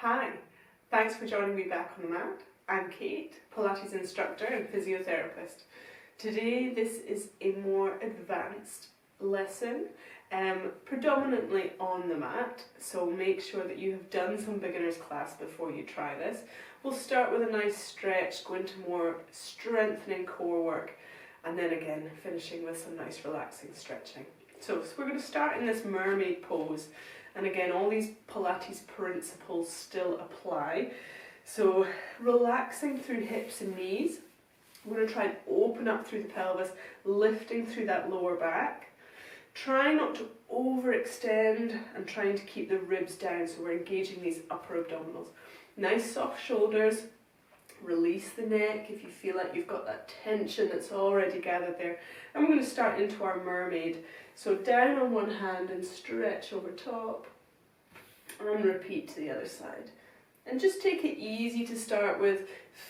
Hi, thanks for joining me back on the mat. I'm Kate, Pilates instructor and physiotherapist. Today this is a more advanced lesson, predominantly on the mat, so make sure that you have done some beginner's class before you try this. We'll start with a nice stretch, go into more strengthening core work, and then again finishing with some nice relaxing stretching. So we're going to start in this mermaid pose. And again, all these Pilates principles still apply. So relaxing through hips and knees. We're going to try and open up through the pelvis, lifting through that lower back. Try not to overextend and trying to keep the ribs down, so we're engaging these upper abdominals. Nice soft shoulders. Release the neck if you feel like you've got that tension that's already gathered there. And we're going to start into our mermaid. So down on one hand and stretch over top, and repeat to the other side. And just take it easy to start with,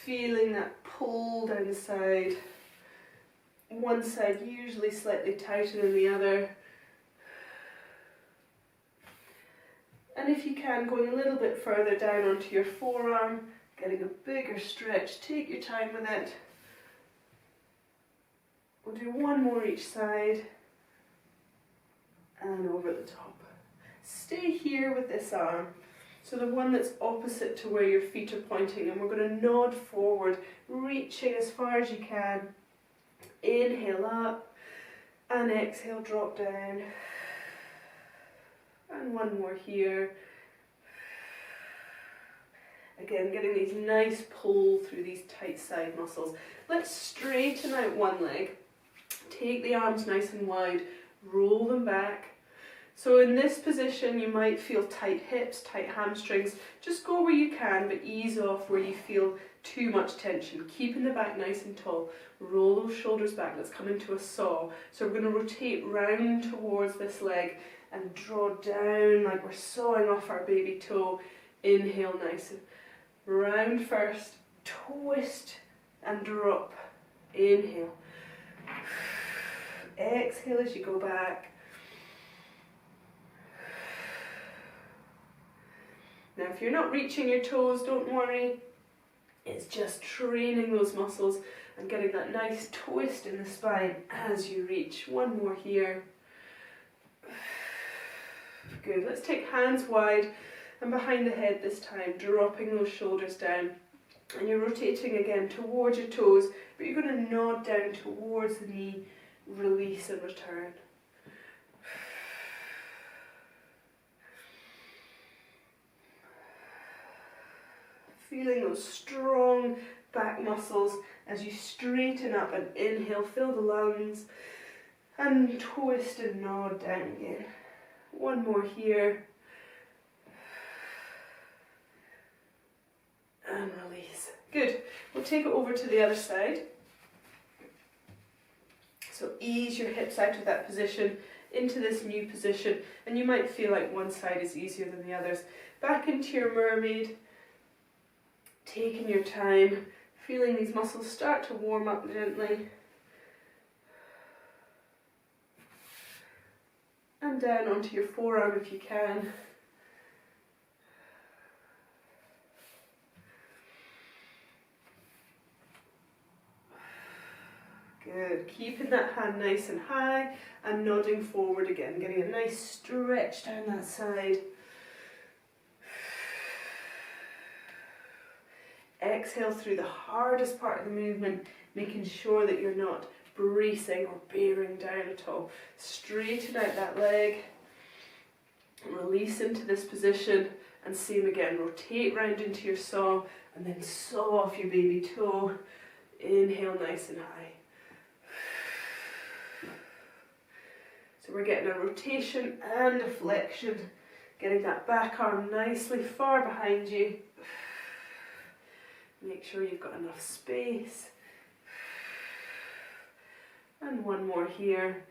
feeling that pull down the side. One side usually slightly tighter than the other. And if you can, going a little bit further down onto your forearm, getting a bigger stretch. Take your time with it. We'll do one more each side. And over the top. Stay here with this arm, so the one that's opposite to where your feet are pointing, and we're going to nod forward, reaching as far as you can. Inhale up, and exhale, drop down. And one more here. Again, getting these nice pull through these tight side muscles. Let's straighten out one leg. Take the arms nice and wide, roll them back. So in this position you might feel tight hips, tight hamstrings. Just go where you can, but ease off where you feel too much tension. Keeping the back nice and tall. Roll those shoulders back. Let's come into a saw. So we're going to rotate round towards this leg and draw down like we're sawing off our baby toe. Inhale nice and round first. Twist and drop. Inhale. Exhale as you go back. Now if you're not reaching your toes, don't worry. It's just training those muscles and getting that nice twist in the spine as you reach. One more here. Good. Let's take hands wide and behind the head this time, dropping those shoulders down. And you're rotating again towards your toes, but you're going to nod down towards the knee, release and return. Feeling those strong back muscles as you straighten up and inhale, fill the lungs, and twist and nod down again. One more here. And release. Good. We'll take it over to the other side. So ease your hips out of that position into this new position, and you might feel like one side is easier than the others. Back into your mermaid. Taking your time, feeling these muscles start to warm up gently. And down onto your forearm if you can. Good. Keeping that hand nice and high and nodding forward again, getting a nice stretch down that side. Exhale through the hardest part of the movement, making sure that you're not bracing or bearing down at all. Straighten out that leg, release into this position, and same again, rotate round into your saw, and then saw off your baby toe. Inhale nice and high. So we're getting a rotation and a flexion, getting that back arm nicely far behind you. Make sure you've got enough space. And one more here.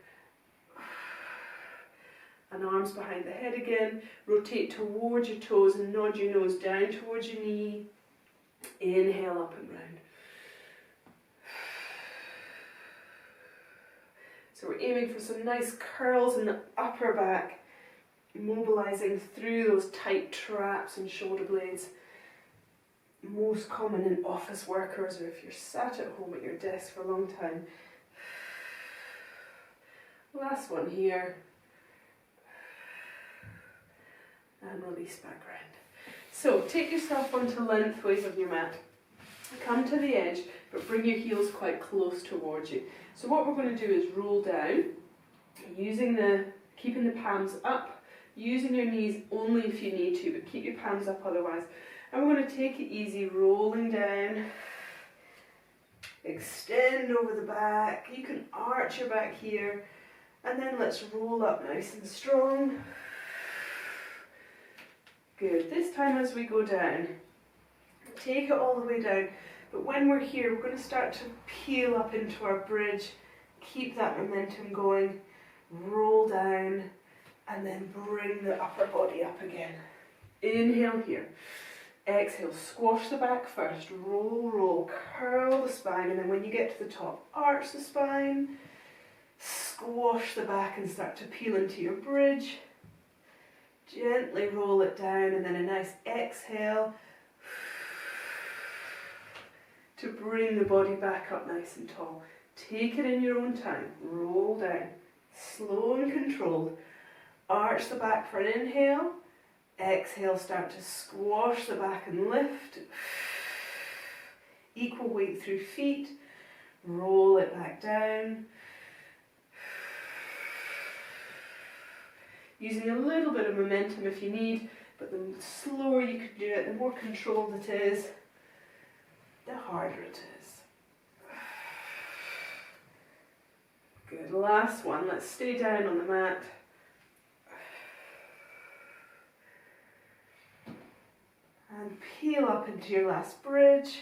And arms behind the head again. Rotate towards your toes and nod your nose down towards your knee. Inhale up and round. So we're aiming for some nice curls in the upper back. mobilizing through those tight traps and shoulder blades. Most common in office workers, or if you're sat at home at your desk for a long time. Last one here. And release back round. So take yourself onto lengthways of your mat. Come to the edge, but bring your heels quite close towards you. So what we're going to do is roll down, keeping the palms up, using your knees only if you need to, but keep your palms up otherwise. And we're going to take it easy, rolling down, extend over the back. You can arch your back here, and then let's roll up nice and strong. Good. This time as we go down, take it all the way down, but when we're here, we're going to start to peel up into our bridge. Keep that momentum going, roll down, and then bring the upper body up again. Inhale here. Exhale, squash the back first, roll, roll, curl the spine, and then when you get to the top, arch the spine, squash the back and start to peel into your bridge. Gently roll it down, and then a nice exhale to bring the body back up nice and tall. Take it in your own time, roll down, slow and controlled. Arch the back for an inhale. Exhale, start to squash the back and lift. Equal weight through feet. Roll it back down. Using a little bit of momentum if you need, but the slower you can do it, the more controlled it is, the harder it is. Good, last one. Let's stay down on the mat. And peel up into your last bridge.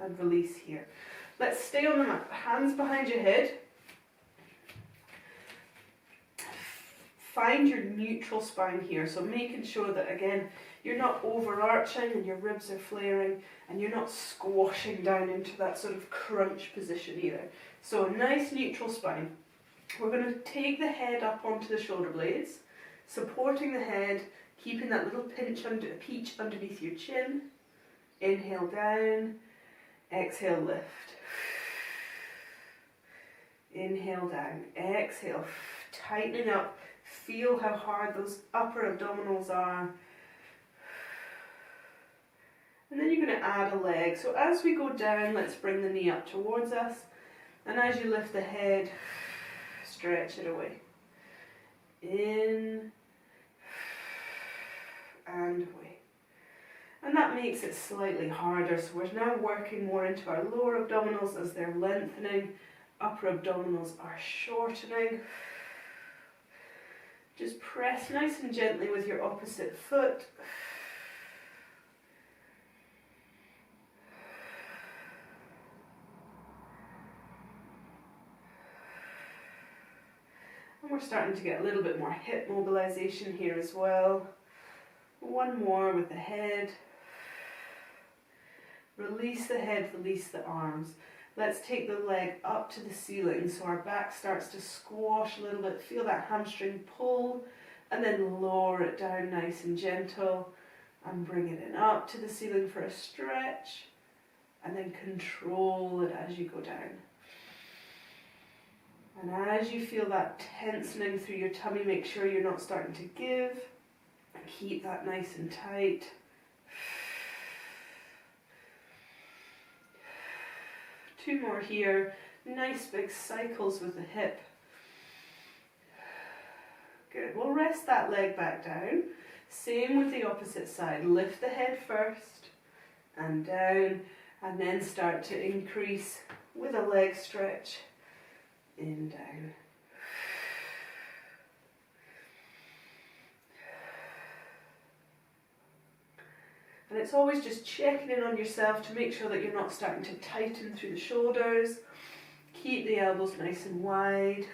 And release here. Let's stay on the mat. Hands behind your head. Find your neutral spine here. So making sure that, again, you're not overarching and your ribs are flaring, and you're not squashing down into that sort of crunch position either. So a nice neutral spine. We're going to take the head up onto the shoulder blades, supporting the head, keeping that little peach underneath your chin. Inhale down, exhale lift. Inhale down, exhale, tightening up. Feel how hard those upper abdominals are. And then you're going to add a leg. So as we go down, let's bring the knee up towards us. And as you lift the head, stretch it away. In and away. And that makes it slightly harder. So we're now working more into our lower abdominals as they're lengthening. Upper abdominals are shortening. Just press nice and gently with your opposite foot. And we're starting to get a little bit more hip mobilization here as well. One more with the head. Release the head, release the arms. Let's take the leg up to the ceiling so our back starts to squash a little bit. Feel that hamstring pull, and then lower it down nice and gentle and bring it in up to the ceiling for a stretch, and then control it as you go down. And as you feel that tensioning through your tummy, make sure you're not starting to give. Keep that nice and tight. Two more here. Nice big cycles with the hip. Good. We'll rest that leg back down. Same with the opposite side. Lift the head first and down, and then start to increase with a leg stretch. In, down. And it's always just checking in on yourself to make sure that you're not starting to tighten through the shoulders. Keep the elbows nice and wide.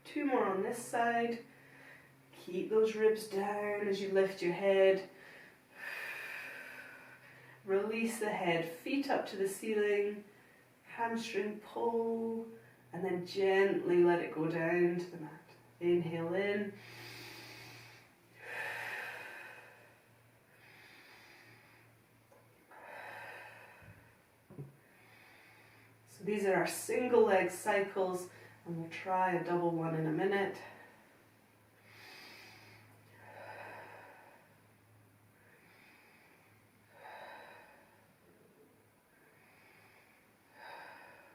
Two more on this side. Keep those ribs down as you lift your head. Release the head, feet up to the ceiling, hamstring pull, and then gently let it go down to the mat. Inhale in. So these are our single leg cycles, and we'll try a double one in a minute.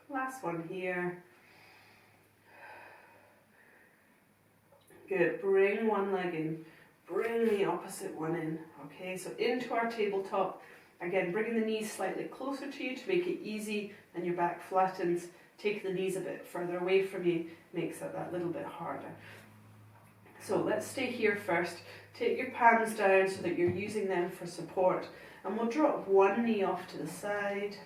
Last one here. Good. Bring one leg in. Bring the opposite one in. Okay, so into our tabletop. Again, bringing the knees slightly closer to you to make it easy and your back flattens. Take the knees a bit further away from you. Makes it that little bit harder. So let's stay here first. Take your palms down so that you're using them for support. And we'll drop one knee off to the side.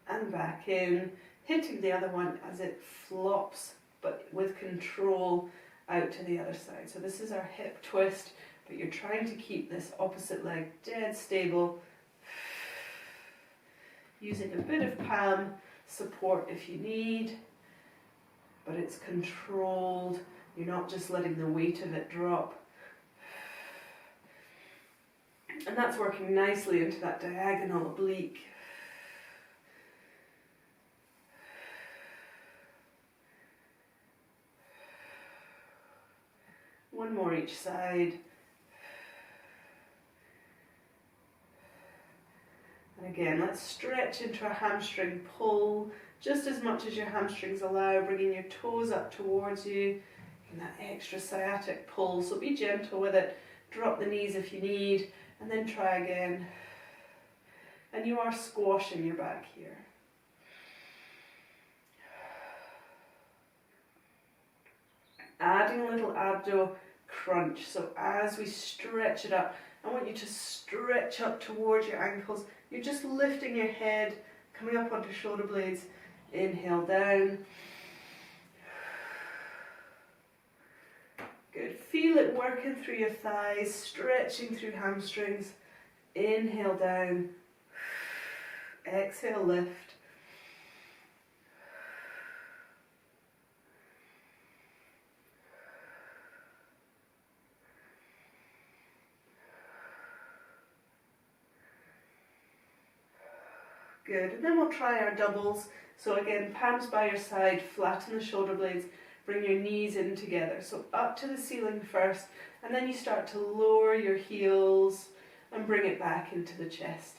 And back in, hitting the other one as it flops, but with control out to the other side. So this is our hip twist, but you're trying to keep this opposite leg dead stable, using a bit of palm support if you need, but it's controlled. You're not just letting the weight of it drop. And that's working nicely into that diagonal oblique. One more each side. And again, let's stretch into a hamstring pull, just as much as your hamstrings allow, bringing your toes up towards you, and that extra sciatic pull. So be gentle with it. Drop the knees if you need, and then try again. And you are squashing your back here. Adding a little abdo crunch. So as we stretch it up, I want you to stretch up towards your ankles. You're just lifting your head, coming up onto shoulder blades. Inhale down. Good. Feel it working through your thighs, stretching through hamstrings. Inhale down. Exhale, lift. Good, and then we'll try our doubles. So again, palms by your side, flatten the shoulder blades, bring your knees in together. So up to the ceiling first, and then you start to lower your heels and bring it back into the chest.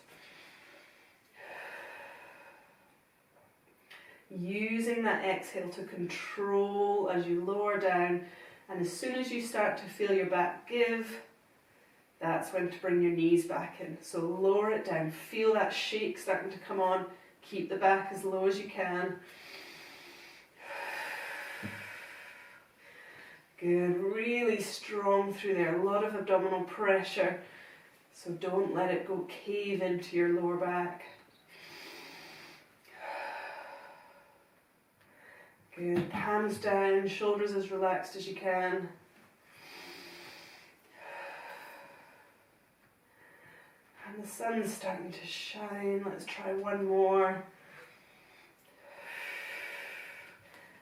Using that exhale to control as you lower down, and as soon as you start to feel your back give, that's when to bring your knees back in. So lower it down. Feel that shake starting to come on. Keep the back as low as you can. Good. Really strong through there. A lot of abdominal pressure. So don't let it go cave into your lower back. Good. Palms down. Shoulders as relaxed as you can. And the sun's starting to shine. Let's try one more.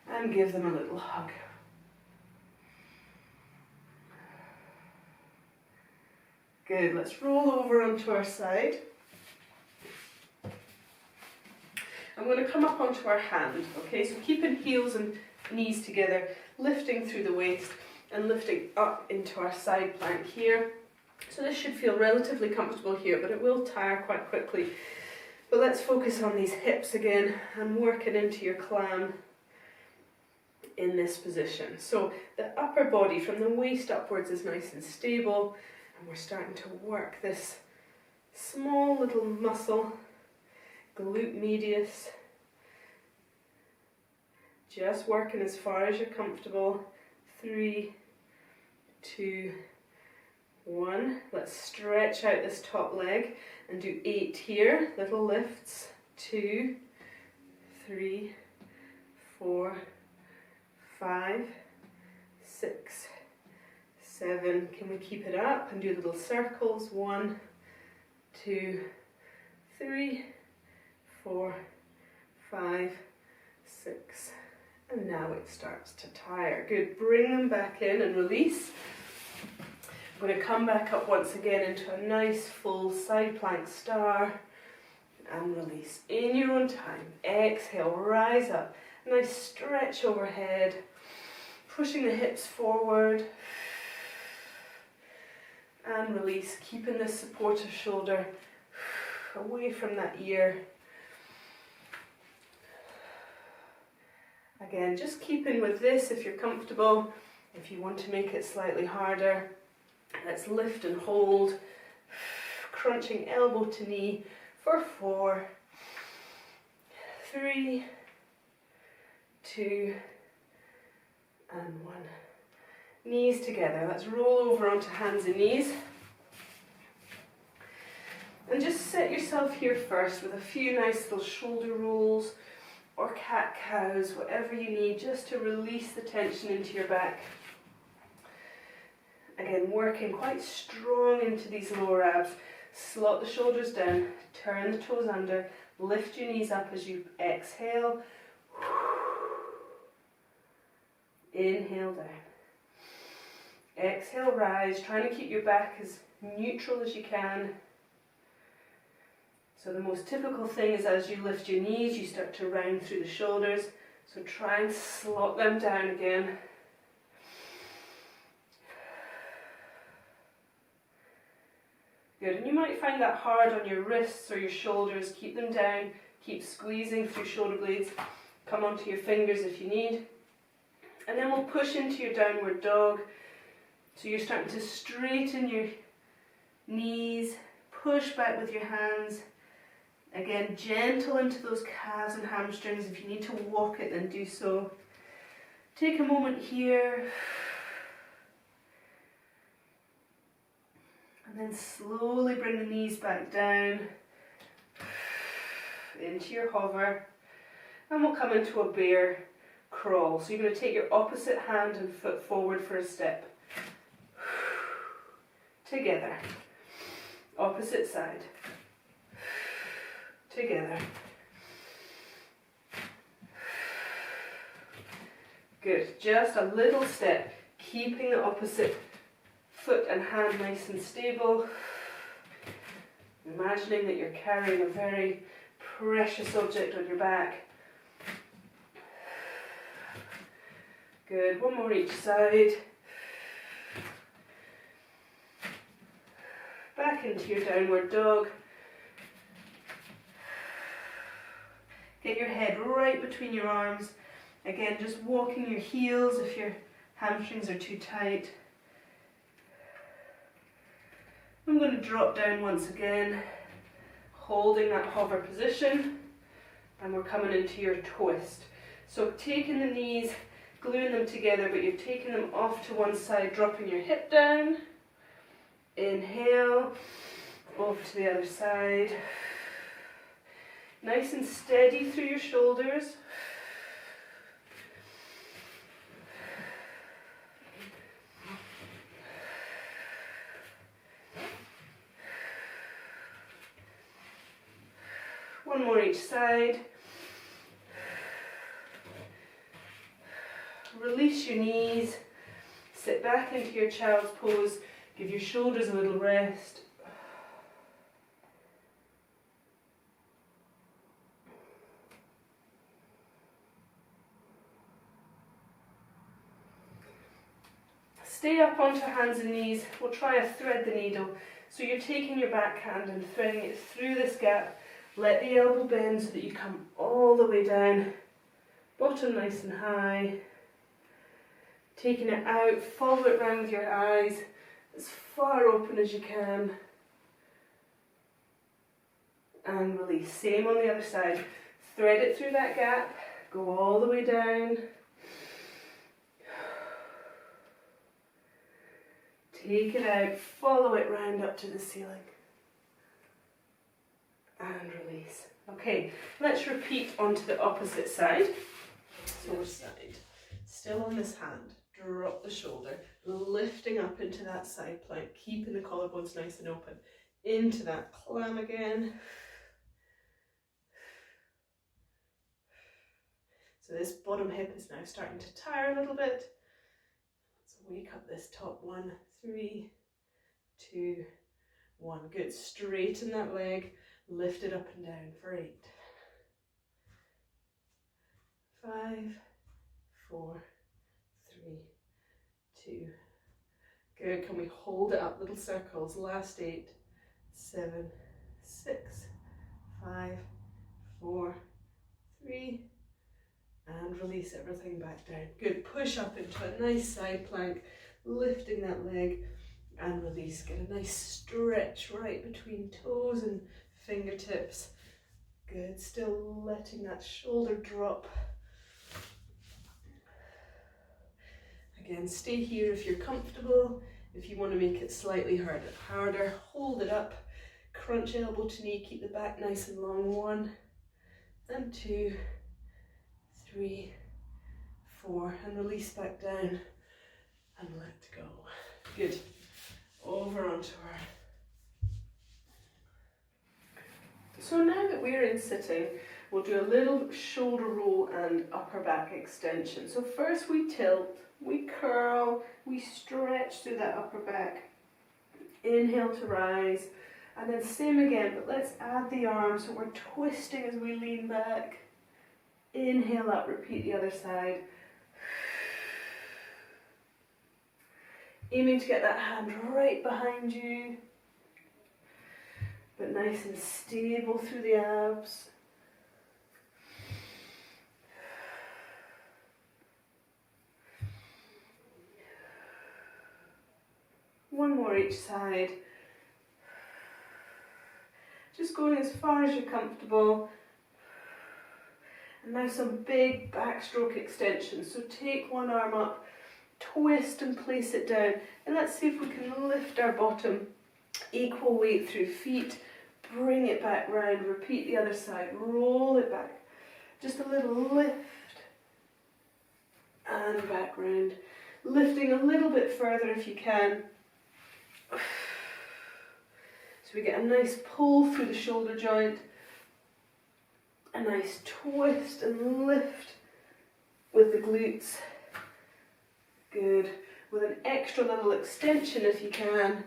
And give them a little hug. Good. Let's roll over onto our side. I'm going to come up onto our hand. Okay, so keeping heels and knees together, lifting through the waist and lifting up into our side plank here. So this should feel relatively comfortable here, but it will tire quite quickly. But let's focus on these hips again and working into your clam in this position. So the upper body from the waist upwards is nice and stable, and we're starting to work this small little muscle, glute medius. Just working as far as you're comfortable. 3, 2, 1. Let's stretch out this top leg and do 8 here. Little lifts. 2, 3, 4, 5, 6, 7. Can we keep it up and do little circles? 1, 2, 3, 4, 5, 6, and now it starts to tire. Good, bring them back in and release. I'm going to come back up once again into a nice full side plank star and release in your own time. Exhale, rise up, nice stretch overhead, pushing the hips forward and release, keeping this supportive shoulder away from that ear. Again, just keeping with this if you're comfortable. If you want to make it slightly harder, let's lift and hold, crunching elbow to knee for 4, 3, 2, and 1. Knees together. Let's roll over onto hands and knees. And just set yourself here first with a few nice little shoulder rolls or cat-cows, whatever you need, just to release the tension into your back. Again, working quite strong into these lower abs. Slot the shoulders down, turn the toes under, lift your knees up as you exhale. Inhale down. Exhale, rise, trying to keep your back as neutral as you can. So the most typical thing is as you lift your knees, you start to round through the shoulders. So try and slot them down again. Good, and you might find that hard on your wrists or your shoulders. Keep them down, keep squeezing through shoulder blades. Come onto your fingers if you need. And then we'll push into your downward dog. So you're starting to straighten your knees, push back with your hands. Again, gentle into those calves and hamstrings. If you need to walk it, then do so. Take a moment here. And then slowly bring the knees back down into your hover. And we'll come into a bear crawl. So you're going to take your opposite hand and foot forward for a step. Together. Opposite side. Together. Good. Just a little step, keeping the opposite foot and hand nice and stable. Imagining that you're carrying a very precious object on your back. Good. One more each side. Back into your downward dog. Get your head right between your arms. Again, just walking your heels if your hamstrings are too tight. I'm going to drop down once again, holding that hover position, and we're coming into your twist. So taking the knees, gluing them together, but you're taking them off to one side, dropping your hip down. Inhale, over to the other side. Nice and steady through your shoulders. One more each side. Release your knees. Sit back into your child's pose. Give your shoulders a little rest. Stay up onto hands and knees. We'll try a thread the needle. So you're taking your back hand and threading it through this gap. Let the elbow bend so that you come all the way down. Bottom nice and high. Taking it out, follow it round with your eyes as far open as you can. And release. Same on the other side. Thread it through that gap. Go all the way down. Take it out, follow it round up to the ceiling. And release. Okay, let's repeat onto the opposite side. So side. Still on this hand. Drop the shoulder. Lifting up into that side plank. Keeping the collarbones nice and open. into that clam again. So this bottom hip is now starting to tire a little bit. So wake up this top one. 3, 2, 1. Good. Straighten that leg. Lift it up and down for 8. 5, 4, 3, 2. Good. Can we hold it up? Little circles. Last 8, 7, 6, 5, 4, 3, and release everything back down. Good. Push up into a nice side plank, lifting that leg and release. Get a nice stretch right between toes and fingertips. Good. Still letting that shoulder drop. Again, stay here if you're comfortable. If you want to make it slightly harder, hold it up. Crunch elbow to knee, keep the back nice and long. 1 and 2, 3, 4, and release back down and let go. Good. Over onto our. So now that we're in sitting, we'll do a little shoulder roll and upper back extension. So first we tilt, we curl, we stretch through that upper back. Inhale to rise, and then same again, but let's add the arms so we're twisting as we lean back. Inhale up, repeat the other side. Aiming to get that hand right behind you, but nice and stable through the abs. One more each side. Just going as far as you're comfortable. And now some big backstroke extensions. So take one arm up, twist and place it down. And let's see if we can lift our bottom. Equal weight through feet. Bring it back round. Repeat the other side. Roll it back. Just a little lift. And back round. Lifting a little bit further if you can. So we get a nice pull through the shoulder joint, a nice twist and lift with the glutes. Good. With an extra little extension if you can.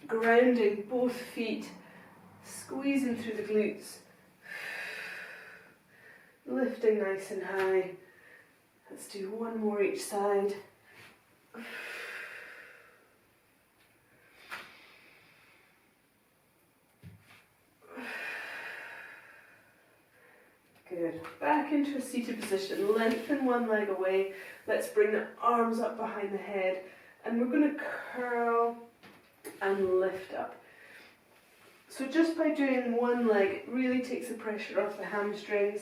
Grounding both feet, squeezing through the glutes. Lifting nice and high. Let's do one more each side. Good. Back into a seated position. Lengthen one leg away. Let's bring the arms up behind the head. And we're going to curl and lift up. So just by doing one leg, it really takes the pressure off the hamstrings.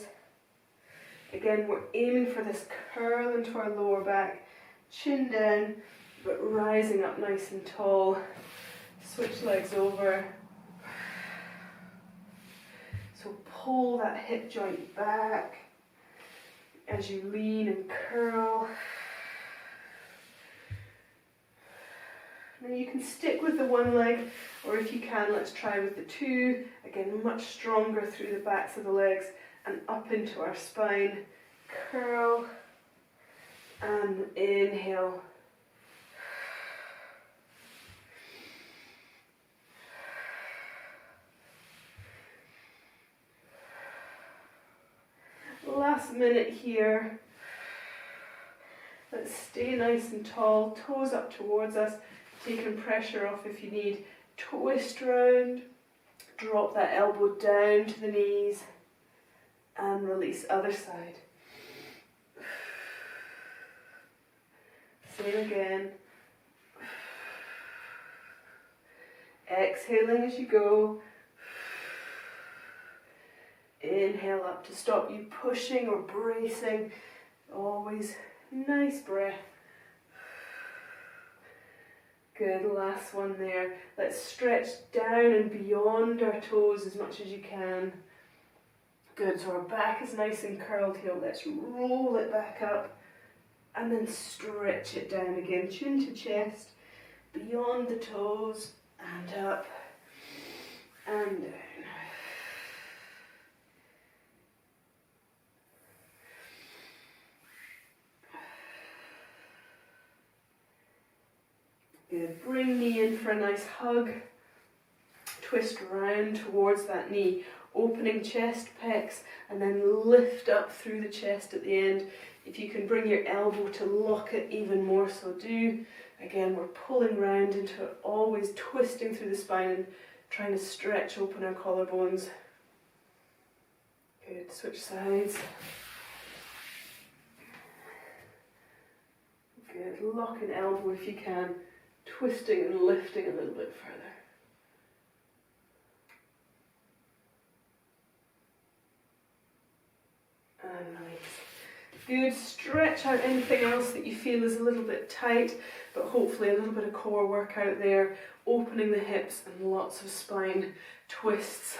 Again, we're aiming for this curl into our lower back. Chin down, but rising up nice and tall. Switch legs over. So pull that hip joint back as you lean and curl. Now you can stick with the one leg, or if you can, let's try with the two. Again, much stronger through the backs of the legs and up into our spine. Curl and inhale. Last minute here. Let's stay nice and tall, toes up towards us, taking pressure off if you need. Twist round, drop that elbow down to the knees, and release other side. Same again. Exhaling as you go. Inhale up to stop you pushing or bracing. Always nice breath. Good, last one there. Let's stretch down and beyond our toes as much as you can. Good, so our back is nice and curled here. Let's roll it back up and then stretch it down again. Chin to chest. beyond the toes and up and down. Good. Bring knee in for a nice hug. Twist round towards that knee, opening chest pecs, and then lift up through the chest at the end. If you can bring your elbow to lock it even more, so do. Again, we're pulling round into it, always twisting through the spine and trying to stretch open our collarbones. Good. Switch sides. Good. Lock an elbow if you can. Twisting and lifting a little bit further. And release. Good. Stretch out anything else that you feel is a little bit tight, but hopefully a little bit of core work out there, opening the hips and lots of spine twists.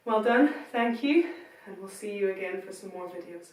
Well done, thank you, and we'll see you again for some more videos.